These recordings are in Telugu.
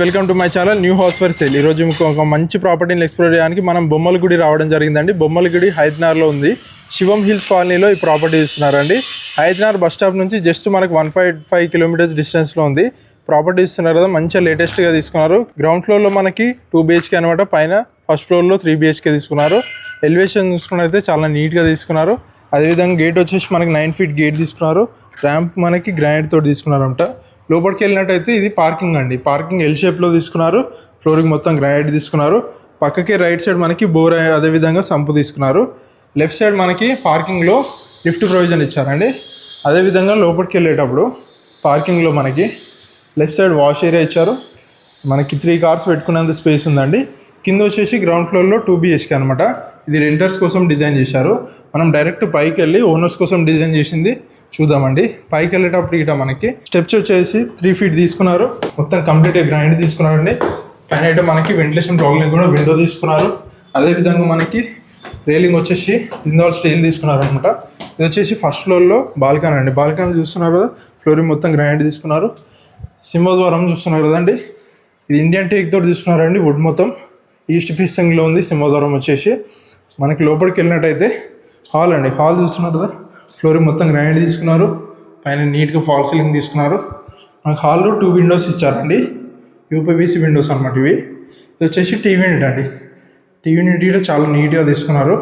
Welcome to my channel new house for sale. ఈరోజు మీకు ఒక మంచి ప్రాపర్టీని ఎక్స్ప్లోర్ చేయడానికి మనం బొమ్మలగుడి రావడం జరిగిందండి. బొమ్మలగుడి హైదరాబాద్లో ఉంది. శివం హిల్స్ కాలనీలో ఈ ప్రాపర్టీ ఇస్తున్నారండి. హైదరాబాద్ బస్ స్టాప్ నుంచి జస్ట్ మనకు 1.5 కిలోమీటర్స్ డిస్టెన్స్లో ఉంది. ప్రాపర్టీ ఇస్తున్నారు కదా, మంచిగా లేటెస్ట్గా తీసుకున్నారు. గ్రౌండ్ ఫ్లోర్లో మనకి 2 BHK అనమాట, పైన ఫస్ట్ ఫ్లోర్లో 3 BHK తీసుకున్నారు. ఎలివేషన్ చూసుకున్నట్లయితే చాలా నీట్గా తీసుకున్నారు. అదేవిధంగా గేట్ వచ్చేసి మనకి 9 feet గేట్ తీసుకున్నారు. ర్యాంప్ మనకి గ్రానైట్ తోటి తీసుకున్నారంట. లోపలికి వెళ్ళినట్టయితే ఇది పార్కింగ్ అండి. పార్కింగ్ ఎల్ షేప్లో తీసుకున్నారు. ఫ్లోరింగ్ మొత్తం గ్రానైట్ తీసుకున్నారు. పక్కకి రైట్ సైడ్ మనకి బోర్ అదేవిధంగా సంపు తీసుకున్నారు. లెఫ్ట్ సైడ్ మనకి పార్కింగ్లో లిఫ్ట్ ప్రొవిజన్ ఇచ్చారండి. అదేవిధంగా లోపలికి వెళ్ళేటప్పుడు పార్కింగ్లో మనకి లెఫ్ట్ సైడ్ వాష్ ఏరియా ఇచ్చారు. మనకి 3 cars పెట్టుకునేంత స్పేస్ ఉందండి. కింద వచ్చేసి గ్రౌండ్ ఫ్లోర్లో 2 BHK అనమాట. ఇది రెంటర్స్ కోసం డిజైన్ చేశారు. మనం డైరెక్ట్ పైకి వెళ్ళి ఓనర్స్ కోసం డిజైన్ చేసింది చూద్దామండి. పైకి వెళ్ళేటప్పుడు ఇట మనకి స్టెప్స్ వచ్చేసి 3 feet తీసుకున్నారు. మొత్తం కంప్లీట్ గ్రానైట్ తీసుకున్నారండి. పైన అయితే మనకి వెంటిలేషన్ ప్రాబ్లం కూడా విండో తీసుకున్నారు. అదేవిధంగా మనకి రైలింగ్ వచ్చేసి ఇందులో స్టీల్ తీసుకున్నారు అనమాట. ఇది వచ్చేసి ఫస్ట్ ఫ్లోర్లో బాల్కనీ అండి. బాల్కనీ చూస్తున్నారు కదా, ఫ్లోరింగ్ మొత్తం గ్రానైట్ తీసుకున్నారు. సింహద్వారం చూస్తున్నారు కదండి, ఇది ఇండియన్ టేక్ తోటి తీసుకున్నారండి. వుడ్ మొత్తం ఈస్ట్ ఫేసింగ్లో ఉంది. సింహద్వారం వచ్చేసి మనకి లోపలికి వెళ్ళినట్టయితే హాల్ అండి. హాల్ చూస్తున్నారు కదా, ఫ్లోరింగ్ మొత్తం గ్రానైట్ తీసుకున్నారు. పైన నీట్గా ఫాల్ సీలింగ్ తీసుకున్నారు. మనకు హాల్లో 2 windows ఇచ్చారండి. UPVC విండోస్ అనమాట ఇవి. ఇది వచ్చేసి టీవీ యూనిట్ అండి. టీవీ యూనిట్ కూడా చాలా నీట్గా తీసుకున్నారు.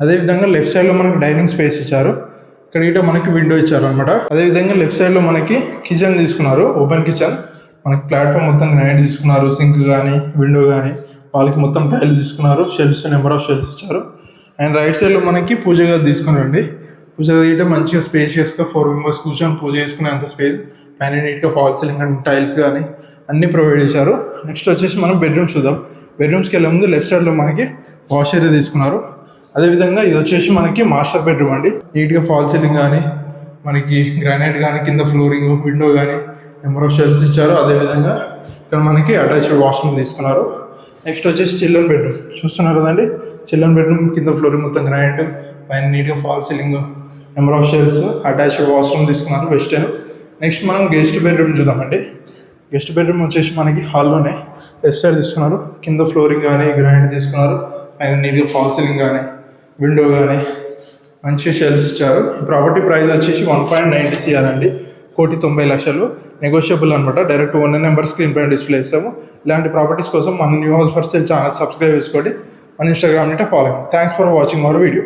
అదేవిధంగా లెఫ్ట్ సైడ్లో మనకి డైనింగ్ స్పేస్ ఇచ్చారు. ఇక్కడ ఇట మనకి విండో ఇచ్చారు అనమాట. అదేవిధంగా లెఫ్ట్ సైడ్లో మనకి కిచెన్ తీసుకున్నారు, ఓపెన్ కిచెన్. మనకి ప్లాట్ఫామ్ మొత్తం గ్రానైట్ తీసుకున్నారు. సింక్ కానీ విండో కానీ వాళ్ళకి మొత్తం టైల్స్ తీసుకున్నారు. షెల్ఫ్స్, నెంబర్ ఆఫ్ షెల్ఫ్స్ ఇచ్చారు. అండ్ రైట్ సైడ్లో మనకి పూజ గది తీసుకున్నారండి. పూజ గది మంచిగా స్పేషియస్గా 4 members కూర్చొని పూజ చేసుకునే అంత స్పేస్. పైన నీట్గా ఫాల్ సీలింగ్ అండ్ టైల్స్ కానీ అన్నీ ప్రొవైడ్ చేశారు. నెక్స్ట్ వచ్చేసి మనం బెడ్రూమ్స్ చూద్దాం. బెడ్రూమ్స్కి వెళ్ళే ముందు లెఫ్ట్ సైడ్లో మనకి వాష్ ఏరియా తీసుకున్నారు. అదేవిధంగా ఇది వచ్చేసి మనకి మాస్టర్ బెడ్రూమ్ అండి. నీట్గా ఫాల్ సీలింగ్ కానీ మనకి గ్రానైట్ కానీ కింద ఫ్లోరింగ్ విండో కానీ నెంబర్ ఆఫ్ షెల్ఫ్స్ ఇచ్చారు. అదేవిధంగా ఇక్కడ మనకి అటాచ్డ్ వాష్రూమ్ తీసుకున్నారు. నెక్స్ట్ వచ్చేసి చిల్డ్రన్ బెడ్రూమ్ చూస్తున్నారు కదండి. చిల్డ్రన్ బెడ్రూమ్ కింద ఫ్లోరింగ్ మొత్తం గ్రానైట్, పైన నీట్గా fall ceiling, number of shelves, attached washroom తీసుకున్నారు. వెస్టర్న్. నెక్స్ట్ మనం గెస్ట్ బెడ్రూమ్ చూద్దామండి. గెస్ట్ బెడ్రూమ్ వచ్చేసి మనకి హాల్లోనే లెఫ్ట్ సైడ్ తీసుకున్నారు. కింద ఫ్లోరింగ్ కానీ గ్రానైట్ తీసుకున్నారు. పైన నీట్గా ఫాల్ సీలింగ్ కానీ విండో కానీ మంచి షెల్ఫ్స్ ఇచ్చారు. ప్రాపర్టీ ప్రైస్ వచ్చేసి 1.90 CR అండి. 1,90,00,000 నెగోషియబుల్ అనమాట. డైరెక్ట్ ఓనర్ నెంబర్ స్క్రీన్ పైన డిస్ప్లే ఇస్తాము. ఇలాంటి ప్రాపర్టీస్ కోసం మన new house for sale channel subscribe చేసుకోండి. మన ఇన్స్టాగ్రామ్ అంటే follow. Thanks for watching our video.